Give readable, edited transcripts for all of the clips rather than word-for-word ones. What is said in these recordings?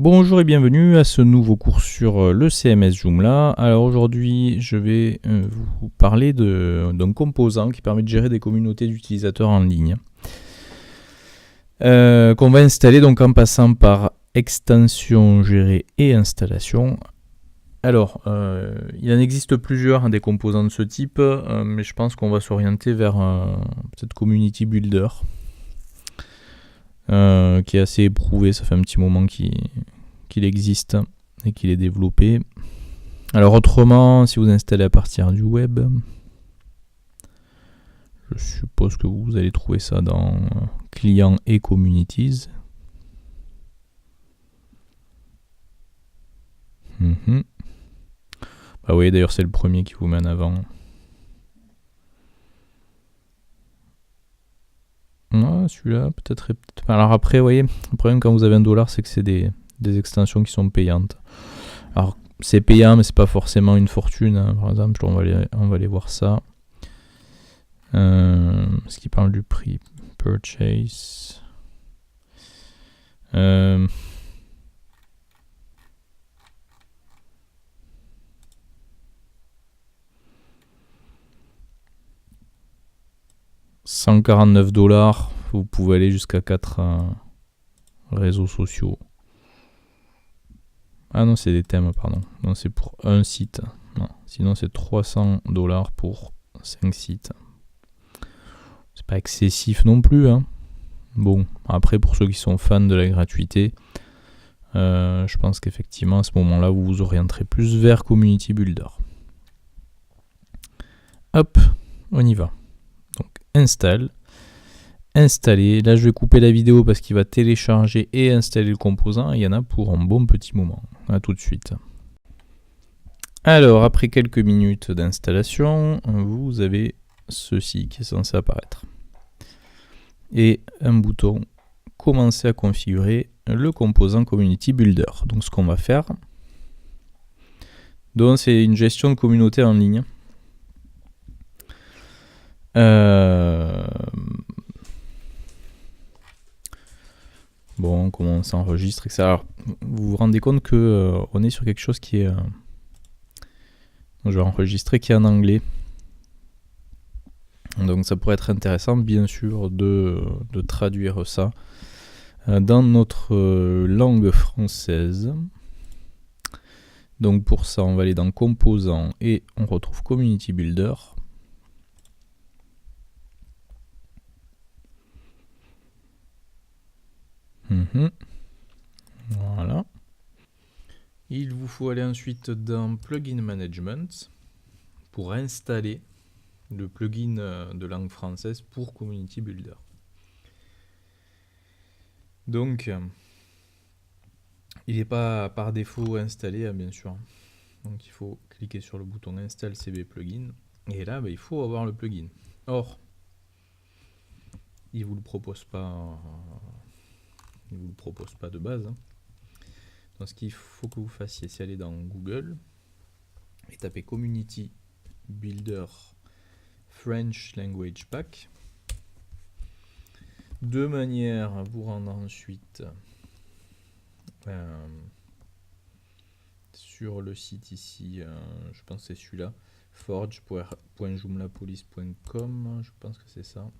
Bonjour et bienvenue à ce nouveau cours sur le CMS Joomla. Alors aujourd'hui, je vais vous parler d'un composant qui permet de gérer des communautés d'utilisateurs en ligne. Qu'on va installer donc en passant par extension, gérer et installation. Alors, il en existe plusieurs des composants de ce type, mais je pense qu'on va s'orienter vers peut-être Community Builder. Qui est assez éprouvé, ça fait un petit moment qu'il existe et qu'il est développé. Alors autrement, si vous installez à partir du web, je suppose que vous allez trouver ça dans clients et communities. Bah oui, d'ailleurs c'est le premier qui vous met en avant. Ah, celui-là, peut-être. Alors après, vous voyez, le problème quand vous avez $1, c'est que c'est des extensions qui sont payantes. Alors, c'est payant, mais c'est pas forcément une fortune. Hein. Par exemple, on va aller voir ça. Ce qui parle du prix. Purchase. $149. Vous pouvez aller jusqu'à 4 réseaux sociaux. Ah non, c'est des thèmes, pardon. Non, c'est pour un site. Non, sinon c'est $300 pour 5 sites. C'est pas excessif non plus. Hein. Bon, après pour ceux qui sont fans de la gratuité, je pense qu'effectivement à ce moment-là, vous vous orienterez plus vers Community Builder. Hop, on y va. Donc installer. Là je vais couper la vidéo parce qu'il va télécharger et installer le composant. Il y en a pour un bon petit moment. A tout de suite. Alors après quelques minutes d'installation, vous avez ceci qui est censé apparaître. Et un bouton commencer à configurer le composant Community Builder. Donc ce qu'on va faire, donc c'est une gestion de communauté en ligne. Bon, comment on s'enregistre, etc. Alors, vous vous rendez compte que on est sur quelque chose qui est... je vais enregistrer qui est en anglais. Donc ça pourrait être intéressant, bien sûr, de traduire ça dans notre langue française. Donc pour ça, on va aller dans Composants et on retrouve Community Builder. Voilà. Il vous faut aller ensuite dans Plugin Management pour installer le plugin de langue française pour Community Builder. Donc, il n'est pas par défaut installé, bien sûr. Donc, il faut cliquer sur le bouton Install CB Plugin. Et là, il faut avoir le plugin. Or, il ne vous le propose pas. Il vous le propose pas de base. Hein. Donc, ce qu'il faut que vous fassiez, c'est aller dans Google et taper Community Builder French Language Pack. De manière à vous rendre ensuite sur le site ici, je pense que c'est celui-là, forge.joomlapolice.com, je pense que c'est ça.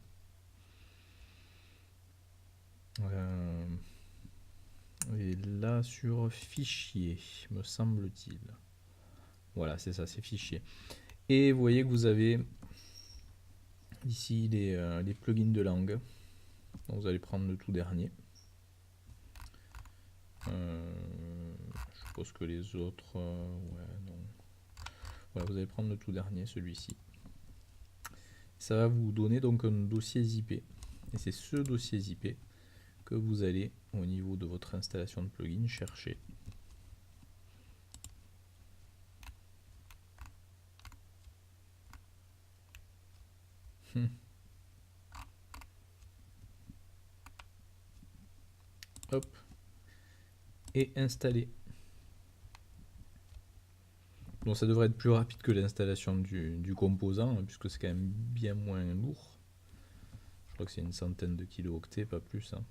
Et là sur fichier, me semble-t-il. Voilà, c'est ça, c'est fichier. Et vous voyez que vous avez ici les plugins de langue. Donc vous allez prendre le tout dernier. Je suppose que les autres... ouais, non. Voilà, vous allez prendre le tout dernier, celui-ci. Ça va vous donner donc un dossier zip. Et c'est ce dossier zip que vous allez, au niveau de votre installation de plugin, chercher. Hop. Et installer. Donc ça devrait être plus rapide que l'installation du composant, puisque c'est quand même bien moins lourd. Je crois que c'est une centaine de kilooctets, pas plus. Hein.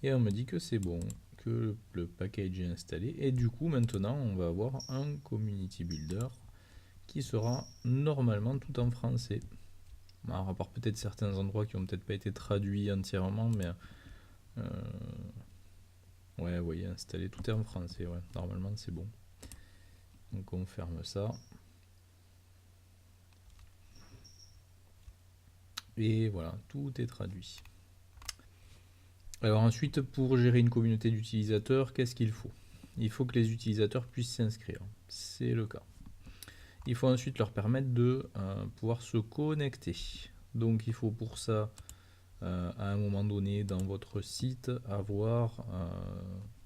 Et on me dit que c'est bon, que le package est installé. Et du coup, maintenant, on va avoir un community builder qui sera normalement tout en français. Alors, à part peut-être certains endroits qui n'ont peut-être pas été traduits entièrement, mais ouais, vous voyez, installé, tout est en français. Ouais, normalement, c'est bon. Donc, on ferme ça. Et voilà, tout est traduit. Alors ensuite, pour gérer une communauté d'utilisateurs, qu'est-ce qu'il faut? Il faut que les utilisateurs puissent s'inscrire. C'est le cas. Il faut ensuite leur permettre de pouvoir se connecter. Donc il faut pour ça, à un moment donné dans votre site, avoir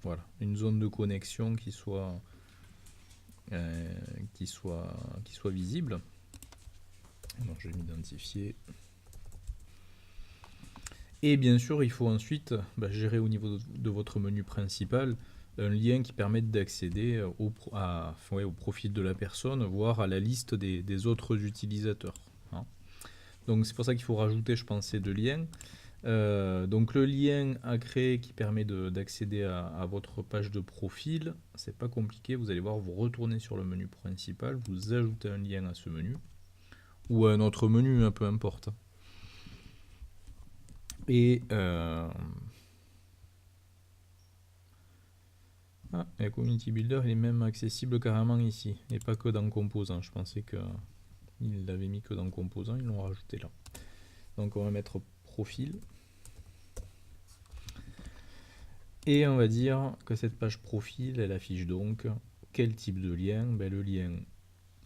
voilà, une zone de connexion qui soit visible. Alors je vais m'identifier. Et bien sûr, il faut ensuite gérer au niveau de votre menu principal un lien qui permette d'accéder au profil de la personne, voire à la liste des autres utilisateurs. Hein. Donc c'est pour ça qu'il faut rajouter, je pense, ces deux liens. Donc le lien à créer qui permet d'accéder à votre page de profil, c'est pas compliqué, vous allez voir, vous retournez sur le menu principal, vous ajoutez un lien à ce menu, ou à un autre menu, peu importe. Et le Community Builder il est même accessible carrément ici, et pas que dans Composant. Je pensais qu'ils l'avaient mis que dans Composant, ils l'ont rajouté là. Donc on va mettre Profil. Et on va dire que cette page Profil, elle affiche donc quel type de lien? Le lien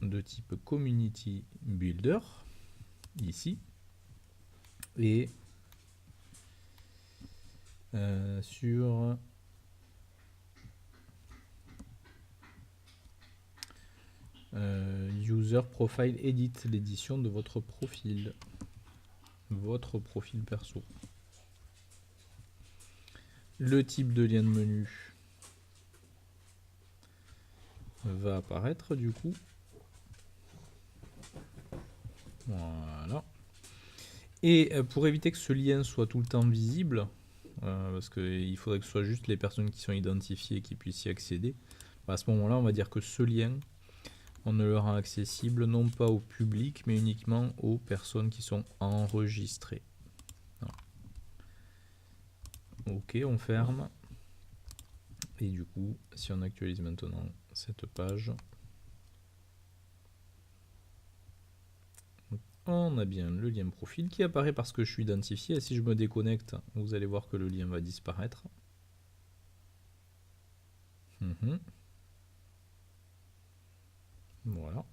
de type Community Builder, ici. Et sur User Profile Edit, l'édition de votre profil perso. Le type de lien de menu va apparaître du coup. Voilà. Et pour éviter que ce lien soit tout le temps visible, parce qu'il faudrait que ce soit juste les personnes qui sont identifiées qui puissent y accéder, à ce moment-là, on va dire que ce lien, on ne le rend accessible non pas au public, mais uniquement aux personnes qui sont enregistrées. Voilà. Ok, on ferme. Et du coup, si on actualise maintenant cette page, on a bien le lien profil qui apparaît parce que je suis identifié. Et si je me déconnecte, vous allez voir que le lien va disparaître. Voilà.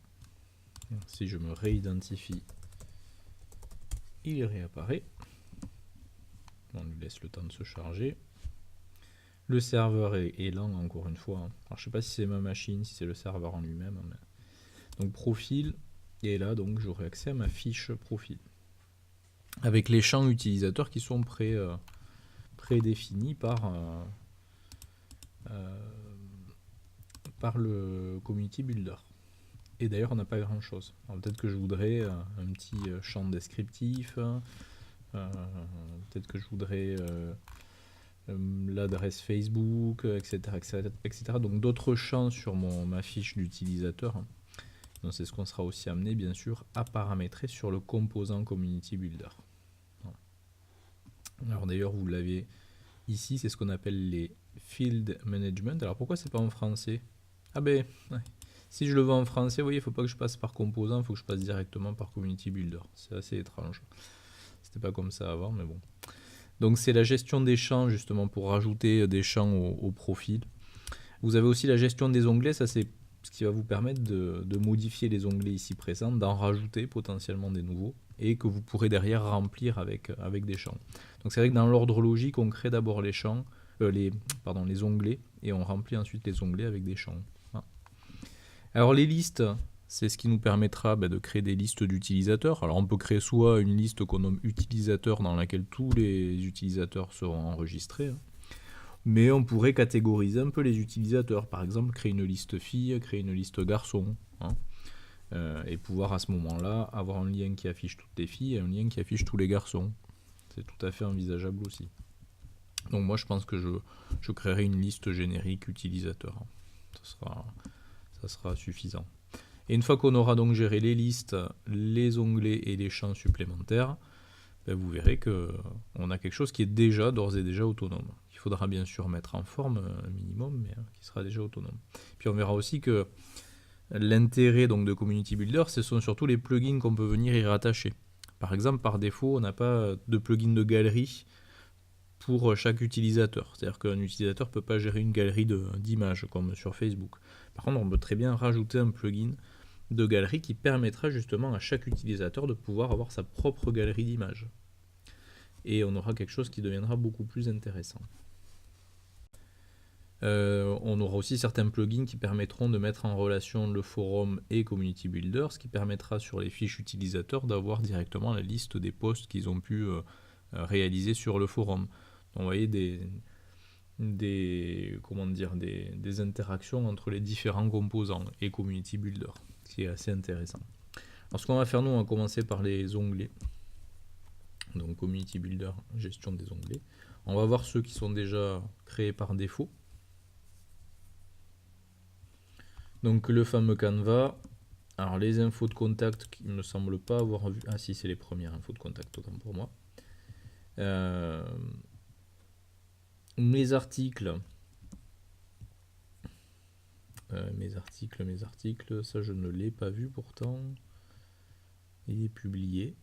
Si je me réidentifie, il réapparaît. On lui laisse le temps de se charger. Le serveur est lent encore une fois. Alors, je ne sais pas si c'est ma machine, si c'est le serveur en lui-même. Mais... Donc profil, et là donc j'aurai accès à ma fiche profil. Avec les champs utilisateurs qui sont prédéfinis par le Community Builder. Et d'ailleurs on n'a pas grand chose. Peut-être que je voudrais un petit champ descriptif, peut-être que je voudrais l'adresse Facebook, etc. Donc d'autres champs sur ma fiche d'utilisateur. Donc c'est ce qu'on sera aussi amené bien sûr à paramétrer sur le composant Community Builder. Voilà. Alors d'ailleurs vous l'avez ici, c'est ce qu'on appelle les Field Management. Alors pourquoi c'est pas en français? Ah ben, ouais. Si je le veux en français, vous voyez, il ne faut pas que je passe par composant, il faut que je passe directement par Community Builder. C'est assez étrange. C'était pas comme ça avant, mais bon. Donc c'est la gestion des champs, justement, pour rajouter des champs au profil. Vous avez aussi la gestion des onglets, ça c'est ce qui va vous permettre de modifier les onglets ici présents, d'en rajouter potentiellement des nouveaux, et que vous pourrez derrière remplir avec des champs. Donc c'est vrai que dans l'ordre logique, on crée d'abord les champs, les onglets, et on remplit ensuite les onglets avec des champs. Voilà. Alors les listes, c'est ce qui nous permettra de créer des listes d'utilisateurs. Alors on peut créer soit une liste qu'on nomme utilisateur dans laquelle tous les utilisateurs seront enregistrés, mais on pourrait catégoriser un peu les utilisateurs. Par exemple, créer une liste filles, créer une liste garçons, et pouvoir à ce moment-là avoir un lien qui affiche toutes les filles et un lien qui affiche tous les garçons. C'est tout à fait envisageable aussi. Donc moi je pense que je créerai une liste générique utilisateur. Ça sera suffisant. Et une fois qu'on aura donc géré les listes, les onglets et les champs supplémentaires, vous verrez qu'on a quelque chose qui est d'ores et déjà autonome. Il faudra bien sûr mettre en forme un minimum, mais qui sera déjà autonome. Puis on verra aussi que l'intérêt donc de Community Builder, ce sont surtout les plugins qu'on peut venir y rattacher. Par exemple, par défaut, on n'a pas de plugin de galerie pour chaque utilisateur. C'est-à-dire qu'un utilisateur ne peut pas gérer une galerie d'images comme sur Facebook. Par contre, on peut très bien rajouter un plugin de galerie qui permettra justement à chaque utilisateur de pouvoir avoir sa propre galerie d'images. Et on aura quelque chose qui deviendra beaucoup plus intéressant. On aura aussi certains plugins qui permettront de mettre en relation le forum et Community Builder, ce qui permettra sur les fiches utilisateurs d'avoir directement la liste des posts qu'ils ont pu réaliser sur le forum. Donc, vous voyez des interactions entre les différents composants et Community Builder, ce qui est assez intéressant. Alors ce qu'on va faire, nous, on va commencer par les onglets. Donc Community Builder, gestion des onglets. On va voir ceux qui sont déjà créés par défaut. Donc le fameux Canva. Alors les infos de contact qui ne me semblent pas avoir vu. Ah si, c'est les premières infos de contact, autant pour moi. Mes articles. Mes articles, ça je ne l'ai pas vu pourtant. Il est publié.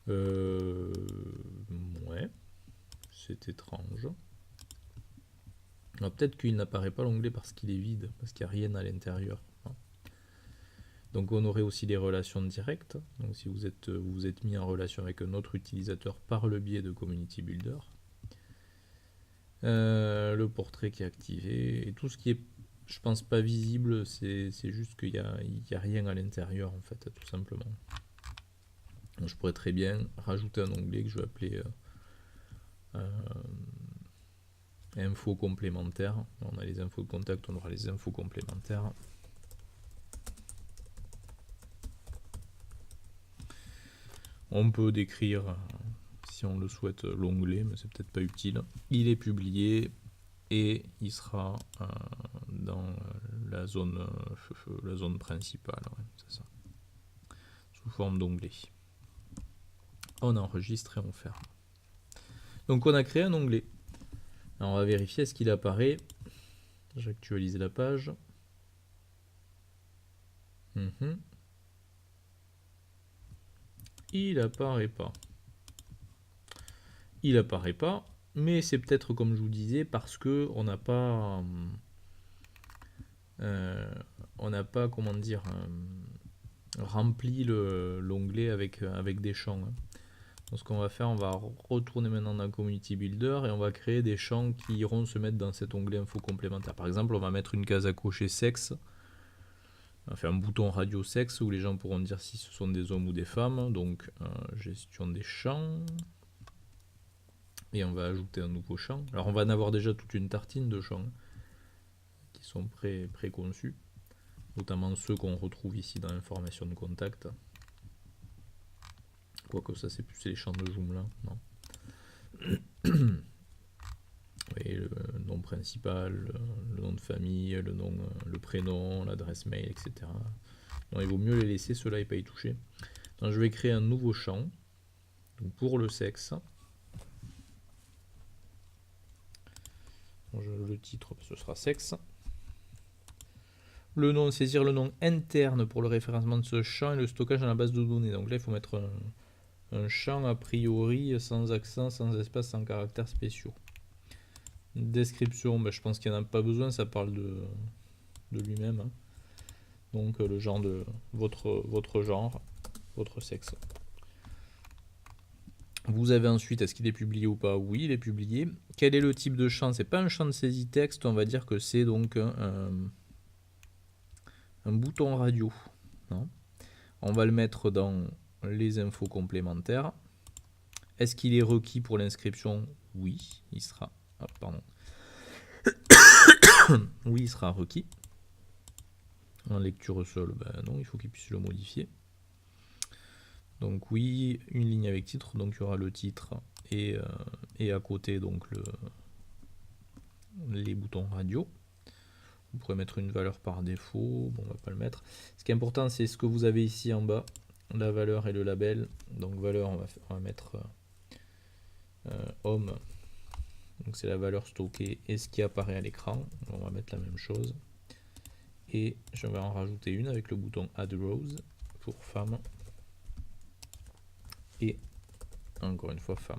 Ouais, c'est étrange. Peut-être qu'il n'apparaît pas l'onglet parce qu'il est vide, parce qu'il n'y a rien à l'intérieur. Donc on aurait aussi les relations directes. Donc si vous vous êtes mis en relation avec un autre utilisateur par le biais de Community Builder. Le portrait qui est activé. Et tout ce qui est, je pense, pas visible, c'est juste qu'il n'y a rien à l'intérieur, en fait, tout simplement. Donc, je pourrais très bien rajouter un onglet que je vais appeler infos complémentaires. On a les infos de contact, on aura les infos complémentaires. On peut décrire, si on le souhaite, l'onglet, mais c'est peut-être pas utile. Il est publié et il sera dans la zone principale, ouais, c'est ça, sous forme d'onglet. On enregistre et on ferme. Donc on a créé un onglet. Alors on va vérifier est-ce qu'il apparaît. J'actualise la page. Il apparaît pas. Il apparaît pas, mais c'est peut-être comme je vous disais parce que on n'a pas comment dire rempli l'onglet avec des champs. Donc ce qu'on va faire, on va retourner maintenant dans Community Builder et on va créer des champs qui iront se mettre dans cet onglet info complémentaire. Par exemple, on va mettre une case à cocher sexe. On va faire un bouton radio sexe où les gens pourront dire si ce sont des hommes ou des femmes. Donc gestion des champs. Et on va ajouter un nouveau champ. Alors on va en avoir déjà toute une tartine de champs qui sont préconçus. Notamment ceux qu'on retrouve ici dans l'information de contact. Quoique ça c'est plus les champs de Joomla, non. Oui, le nom principal, le nom de famille, le prénom, l'adresse mail, etc. Non, il vaut mieux les laisser, ceux-là et pas y toucher. Donc je vais créer un nouveau champ donc pour le sexe. Le titre, ce sera sexe. Le nom, saisir le nom interne pour le référencement de ce champ et le stockage dans la base de données. Donc là, il faut mettre un champ a priori sans accent, sans espace, sans caractères spéciaux. Description, je pense qu'il n'y en a pas besoin, ça parle de lui-même. Hein. Donc le genre de votre genre, votre sexe. Vous avez ensuite, est-ce qu'il est publié ou pas? Oui, il est publié. Quel est le type de champ? C'est pas un champ de saisie texte, on va dire que c'est donc un bouton radio. Non, on va le mettre dans les infos complémentaires. Est-ce qu'il est requis pour l'inscription? Oui, il sera. Ah, pardon. Oui, il sera requis. En lecture seule, non, il faut qu'il puisse le modifier. Donc oui, une ligne avec titre, donc il y aura le titre et à côté donc les boutons radio. Vous pourrez mettre une valeur par défaut, bon, on va pas le mettre. Ce qui est important, c'est ce que vous avez ici en bas, la valeur et le label. Donc valeur, on va mettre home, donc c'est la valeur stockée et ce qui apparaît à l'écran. On va mettre la même chose. Et je vais en rajouter une avec le bouton Add Rows pour femme. Et encore une fois femme.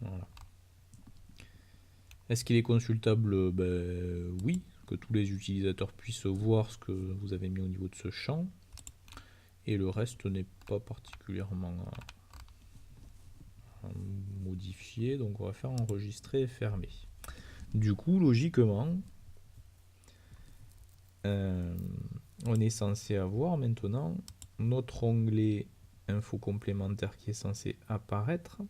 Voilà. Est-ce qu'il est consultable? Oui, que tous les utilisateurs puissent voir ce que vous avez mis au niveau de ce champ. Et le reste n'est pas particulièrement modifié. Donc on va faire enregistrer et fermer. Du coup, logiquement, on est censé avoir maintenant notre onglet info complémentaire qui est censé apparaître.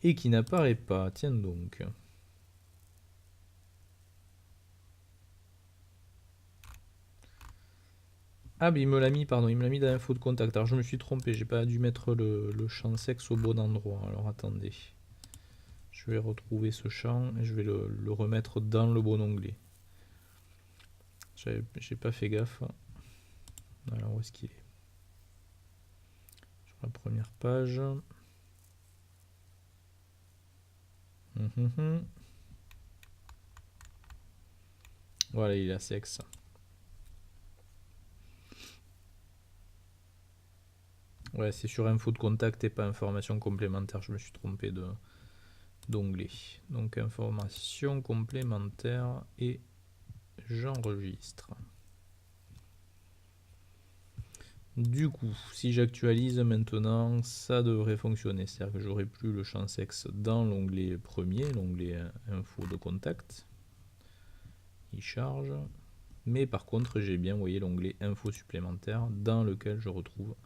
Et qui n'apparaît pas. Tiens donc. Ah, mais il me l'a mis, pardon, il me l'a mis dans l'info de contact. Alors je me suis trompé, j'ai pas dû mettre le champ sexe au bon endroit. Alors attendez. Je vais retrouver ce champ et je vais le remettre dans le bon onglet. J'ai pas fait gaffe. Alors où est-ce qu'il est? Sur la première page. Voilà, il est à sexe. Ouais, c'est sur info de contact et pas information complémentaire. Je me suis trompé d'onglet. Donc information complémentaire et j'enregistre. Du coup, si j'actualise maintenant, ça devrait fonctionner. C'est-à-dire que j'aurai plus le champ sexe dans l'onglet premier, l'onglet info de contact. Il charge. Mais par contre, j'ai bien, vous voyez, l'onglet info supplémentaire dans lequel je retrouve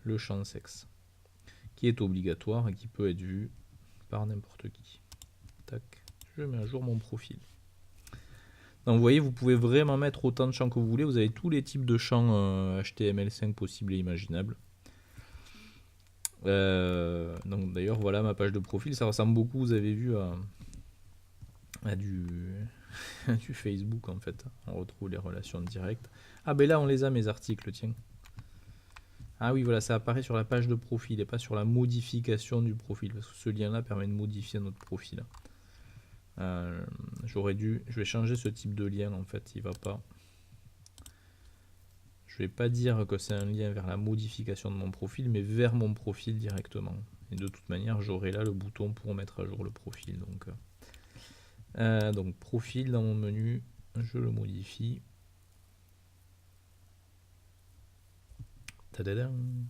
le champ sexe, qui est obligatoire et qui peut être vu par n'importe qui. Tac, je mets à jour mon profil. Donc vous voyez, vous pouvez vraiment mettre autant de champs que vous voulez. Vous avez tous les types de champs HTML5 possibles et imaginables. Donc d'ailleurs, voilà ma page de profil. Ça ressemble beaucoup, vous avez vu, à du Facebook en fait. On retrouve les relations directes. Ah ben là, on les a mes articles, tiens. Ah oui, voilà, ça apparaît sur la page de profil et pas sur la modification du profil. Parce que ce lien-là permet de modifier notre profil. Je vais changer ce type de lien en fait, il va pas. Je vais pas dire que c'est un lien vers la modification de mon profil, mais vers mon profil directement. Et de toute manière, j'aurai là le bouton pour mettre à jour le profil. Donc profil dans mon menu, je le modifie. Tadadam.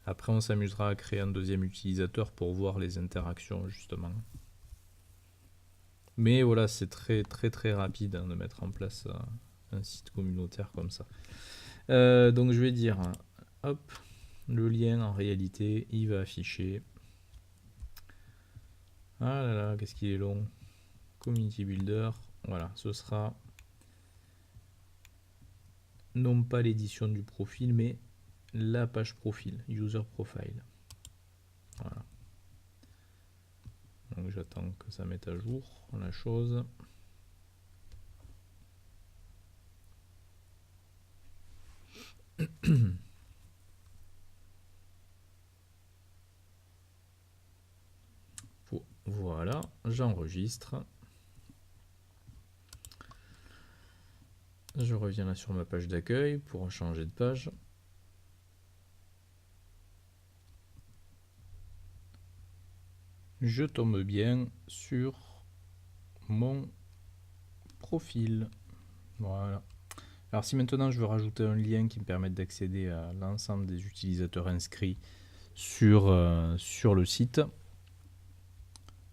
Après, on s'amusera à créer un deuxième utilisateur pour voir les interactions justement. Mais voilà, c'est très très très rapide de mettre en place un site communautaire comme ça. Donc je vais dire, hop, le lien en réalité, il va afficher. Ah là là, qu'est-ce qu'il est long. Community Builder, voilà, ce sera non pas l'édition du profil, mais la page profil, User Profile. Voilà. Donc j'attends que ça mette à jour la chose. Voilà, j'enregistre. Je reviens là sur ma page d'accueil pour changer de page. Je tombe bien sur mon profil. Voilà. Alors si maintenant je veux rajouter un lien qui me permette d'accéder à l'ensemble des utilisateurs inscrits sur le site,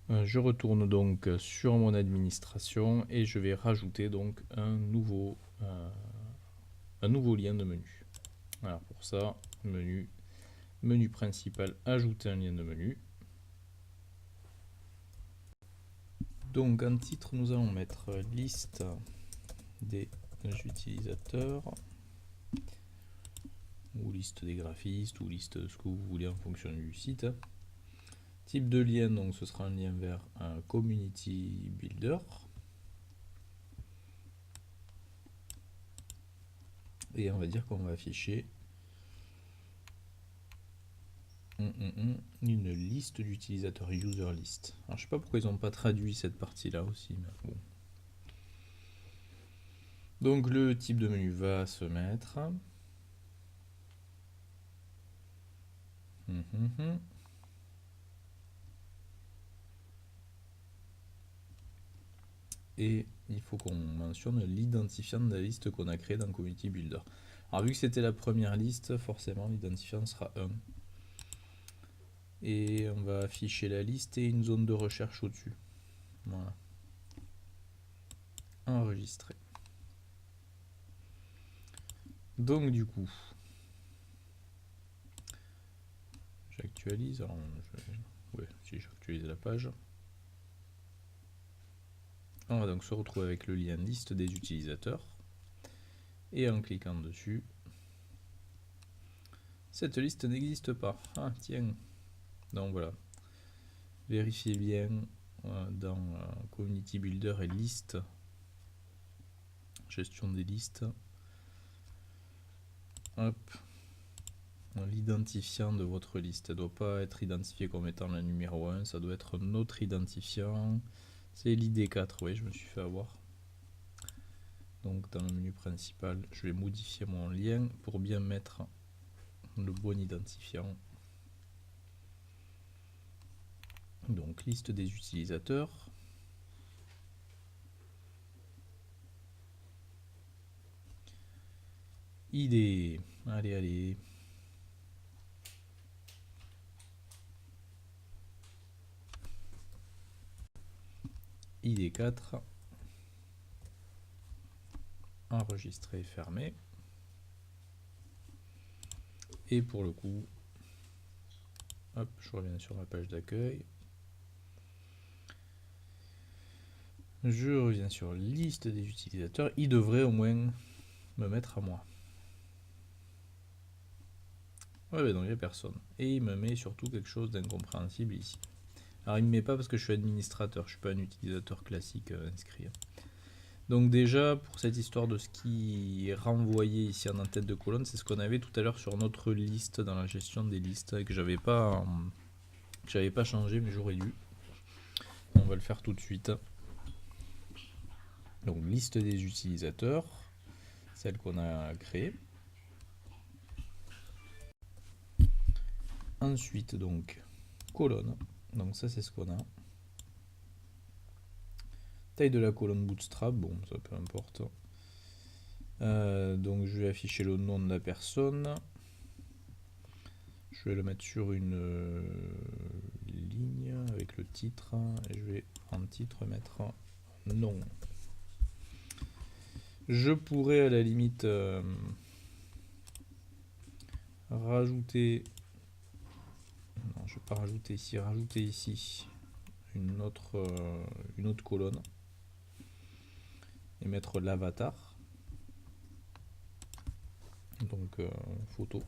je retourne donc sur mon administration et je vais rajouter donc un nouveau lien de menu. Alors pour ça, menu principal, ajouter un lien de menu. Donc en titre, nous allons mettre liste des utilisateurs, ou liste des graphistes, ou liste de ce que vous voulez en fonction du site. Type de lien, donc ce sera un lien vers un community builder. Et on va dire qu'on va afficher une liste d'utilisateurs, user list. Alors je sais pas pourquoi ils n'ont pas traduit cette partie là aussi, mais bon. Donc le type de menu va se mettre. Et il faut qu'on mentionne l'identifiant de la liste qu'on a créée dans Community Builder. Alors vu que c'était la première liste, forcément l'identifiant sera 1. Et on va afficher la liste et une zone de recherche au-dessus. Voilà. Enregistrer. Donc du coup, j'actualise. Alors, si j'actualise la page. On va donc se retrouver avec le lien liste des utilisateurs. Et en cliquant dessus, cette liste n'existe pas. Ah tiens. Donc voilà. Vérifiez bien dans Community Builder et liste. Gestion des listes. Hop. L'identifiant de votre liste ne doit pas être identifié comme étant le numéro 1, ça doit être notre identifiant. C'est l'ID4, oui, je me suis fait avoir. Donc dans le menu principal, je vais modifier mon lien pour bien mettre le bon identifiant. Donc liste des utilisateurs. ID, allez. ID4. Enregistrer, fermer. Et pour le coup, hop, je reviens sur ma page d'accueil. Je reviens sur liste des utilisateurs. Il devrait au moins me mettre à moi. Ouais, donc il n'y a personne. Et il me met surtout quelque chose d'incompréhensible ici. Alors il ne me met pas parce que je suis administrateur, je ne suis pas un utilisateur classique inscrit. Donc déjà, pour cette histoire de ce qui est renvoyé ici en tête de colonne, c'est ce qu'on avait tout à l'heure sur notre liste dans la gestion des listes, et que j'avais pas changé, mais j'aurais dû. On va le faire tout de suite. Donc liste des utilisateurs, celle qu'on a créée. Ensuite donc colonne, donc ça c'est ce qu'on a. Taille de la colonne bootstrap, bon ça peu importe. Donc je vais afficher le nom de la personne. Je vais le mettre sur une ligne avec le titre et je vais en titre mettre nom. Je pourrais à la limite rajouter, non je ne vais pas rajouter ici une autre colonne et mettre l'avatar, donc photo,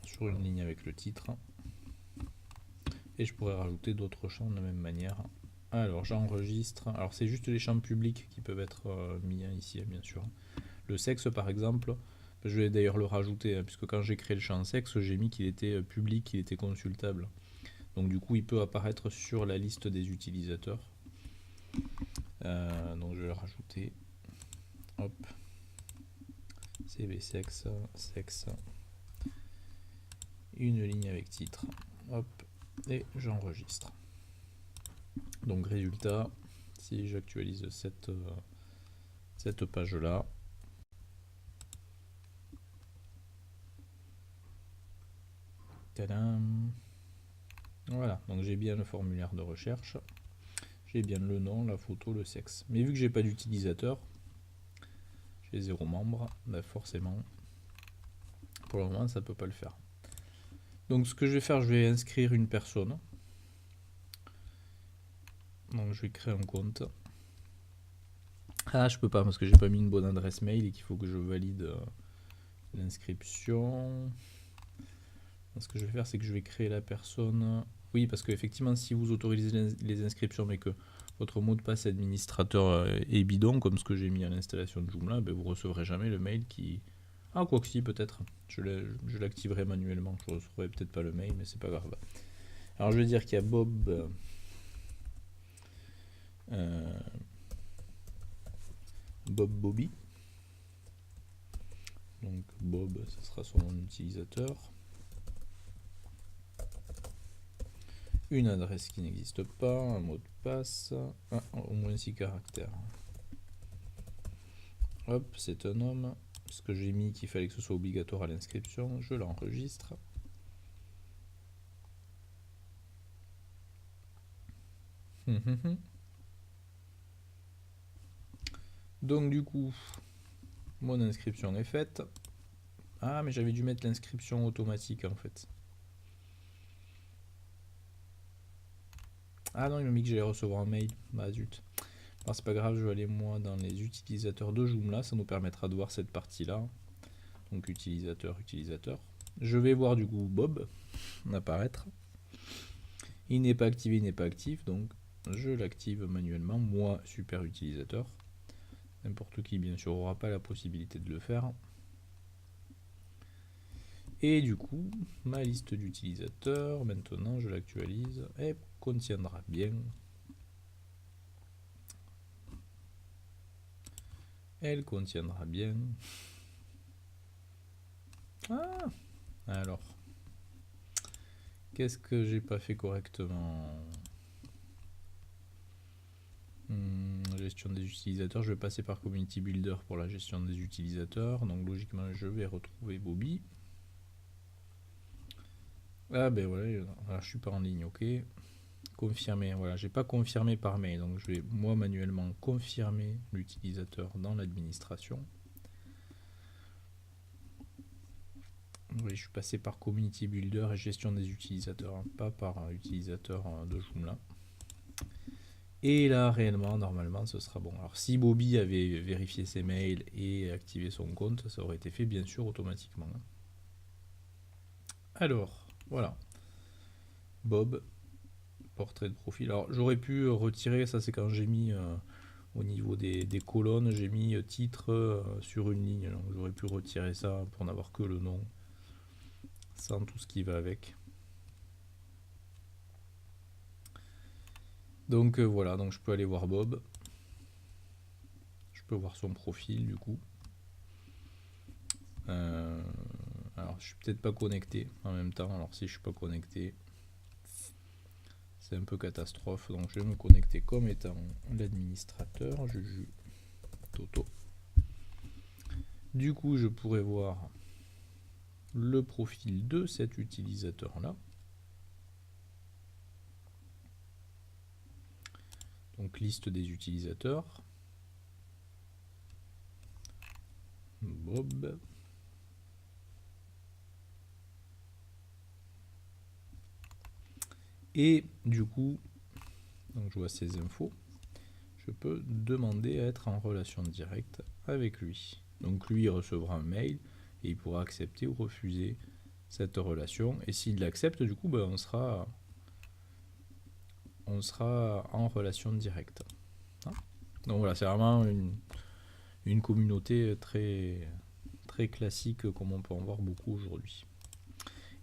sur une ligne avec le titre, et je pourrais rajouter d'autres champs de la même manière. Alors j'enregistre, alors c'est juste les champs publics qui peuvent être mis ici bien sûr. Le sexe par exemple, je vais d'ailleurs le rajouter, puisque quand j'ai créé le champ sexe, j'ai mis qu'il était public, qu'il était consultable. Donc du coup il peut apparaître sur la liste des utilisateurs. Donc je vais le rajouter. Hop. CV sexe, une ligne avec titre. Hop. Et j'enregistre. Donc résultat, si j'actualise cette page là, tadam, voilà, donc j'ai bien le formulaire de recherche, j'ai bien le nom, la photo, le sexe. Mais vu que j'ai pas d'utilisateur, j'ai 0 membre, bah forcément, pour le moment ça peut pas le faire. Donc ce que je vais faire, je vais inscrire une personne. Donc je vais créer un compte. Ah, je peux pas parce que j'ai pas mis une bonne adresse mail et qu'il faut que je valide l'inscription. Ce que je vais faire, c'est que je vais créer la personne. Oui, parce qu'effectivement, si vous autorisez les inscriptions mais que votre mot de passe administrateur est bidon, comme ce que j'ai mis à l'installation de Joomla, ben vous recevrez jamais le mail qui... Ah, quoi que si, peut-être. Je l'activerai manuellement. Je ne recevrai peut-être pas le mail, mais c'est pas grave. Alors, je vais dire qu'il y a Bob... Bob Bobby. Donc Bob, ce sera son nom d'utilisateur. Une adresse qui n'existe pas, un mot de passe, au moins 6 caractères. Hop, c'est un homme. Ce que j'ai mis qu'il fallait que ce soit obligatoire à l'inscription, je l'enregistre. Donc du coup, mon inscription est faite. Ah, mais j'avais dû mettre l'inscription automatique en fait. Ah non, il m'a mis que j'allais recevoir un mail. Bah zut. Alors c'est pas grave, je vais aller moi dans les utilisateurs de Joomla, ça nous permettra de voir cette partie-là. Donc utilisateur. Je vais voir du coup Bob apparaître. Il n'est pas actif, donc je l'active manuellement, moi super utilisateur. N'importe qui bien sûr n'aura pas la possibilité de le faire. Et du coup, ma liste d'utilisateurs, maintenant je l'actualise, et contiendra bien. Elle contiendra bien. Ah, alors, qu'est-ce que j'ai pas fait correctement? Gestion des utilisateurs, je vais passer par Community Builder pour la gestion des utilisateurs, donc logiquement je vais retrouver Bobby. Ah ben voilà, alors, je suis pas en ligne, ok. Confirmer, voilà, j'ai pas confirmé par mail, donc je vais moi manuellement confirmer l'utilisateur dans l'administration. Oui, je suis passé par Community Builder et gestion des utilisateurs, hein, pas par utilisateur de Joomla. Et là, réellement, normalement, ce sera bon. Alors, si Bobby avait vérifié ses mails et activé son compte, ça aurait été fait, bien sûr, automatiquement. Alors, voilà. Bob, portrait de profil. Alors, j'aurais pu retirer, ça c'est quand j'ai mis au niveau des colonnes, j'ai mis titre sur une ligne. Donc, j'aurais pu retirer ça pour n'avoir que le nom, sans tout ce qui va avec. Donc voilà, donc je peux aller voir Bob. Je peux voir son profil du coup. Alors je suis peut-être pas connecté en même temps. Alors si je suis pas connecté, c'est un peu catastrophe. Donc je vais me connecter comme étant l'administrateur. Juju Toto. Du coup je pourrais voir le profil de cet utilisateur là. Donc liste des utilisateurs. Bob. Et du coup, donc je vois ces infos, je peux demander à être en relation directe avec lui. Donc lui il recevra un mail et il pourra accepter ou refuser cette relation. Et s'il l'accepte, du coup, ben, on sera en relation directe. Donc voilà, c'est vraiment une communauté très, très classique comme on peut en voir beaucoup aujourd'hui.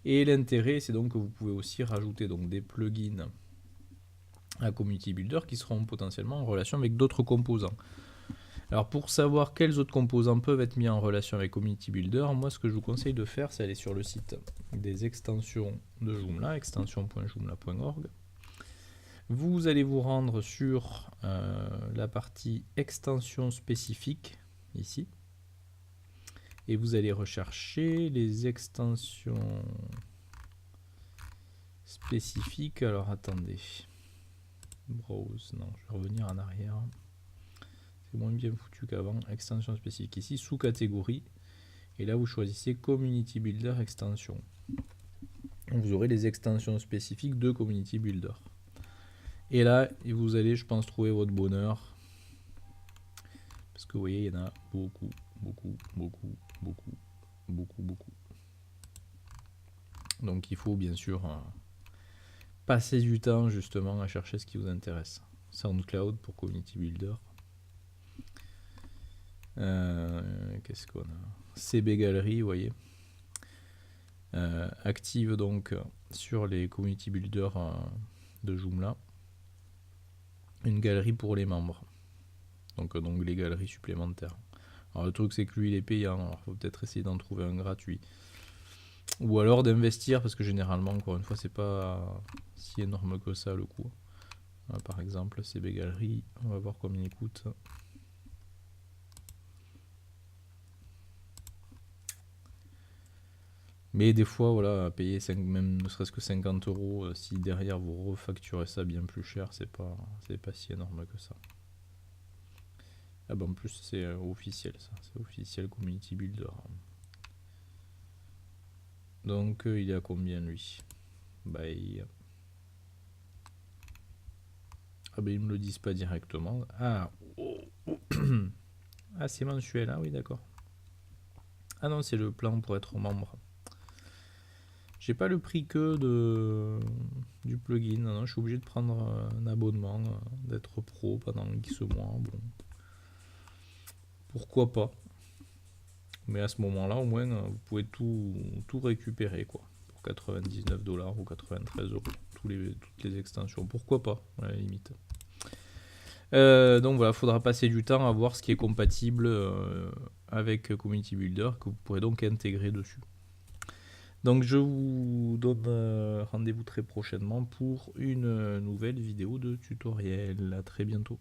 Et l'intérêt, c'est donc que vous pouvez aussi rajouter donc des plugins à Community Builder qui seront potentiellement en relation avec d'autres composants. Alors pour savoir quels autres composants peuvent être mis en relation avec Community Builder, moi ce que je vous conseille de faire, c'est aller sur le site des extensions de Joomla, extension.joomla.org. Vous allez vous rendre sur la partie extensions spécifiques, ici. Et vous allez rechercher les extensions spécifiques. Alors attendez. Browse, non, je vais revenir en arrière. C'est moins bien foutu qu'avant. Extension spécifique ici, sous-catégorie. Et là, vous choisissez Community Builder Extension. Vous aurez les extensions spécifiques de Community Builder. Et là, vous allez, je pense, trouver votre bonheur. Parce que vous voyez, il y en a beaucoup, beaucoup, beaucoup, beaucoup, beaucoup, beaucoup. Donc il faut bien sûr passer du temps justement à chercher ce qui vous intéresse. SoundCloud pour Community Builder. Qu'est-ce qu'on a? CB Gallery, vous voyez. Active donc sur les Community Builders de Joomla une galerie pour les membres. Donc les galeries supplémentaires. Alors le truc c'est que lui il est payant, alors il faut peut-être essayer d'en trouver un gratuit. Ou alors d'investir, parce que généralement, encore une fois, c'est pas si énorme que ça le coût. Par exemple, CB Gallery, on va voir combien il coûte. Mais des fois, voilà, payer même ne serait-ce que 50 €, si derrière vous refacturez ça bien plus cher, c'est pas si énorme que ça. Ah bah en plus c'est officiel ça, c'est officiel Community Builder. Donc il est à combien lui? Bah ah bah ils me le disent pas directement. Ah, ah c'est mensuel, ah oui d'accord. Ah non, c'est le plan pour être membre. J'ai pas le prix que du plugin, non, je suis obligé de prendre un abonnement, d'être pro pendant X mois. Bon, pourquoi pas. Mais à ce moment-là, au moins, vous pouvez tout récupérer, quoi. Pour 99 $ ou 93 €. Toutes les extensions. Pourquoi pas, à la limite. Donc voilà, il faudra passer du temps à voir ce qui est compatible avec Community Builder, que vous pourrez donc intégrer dessus. Donc je vous donne rendez-vous très prochainement pour une nouvelle vidéo de tutoriel. À très bientôt.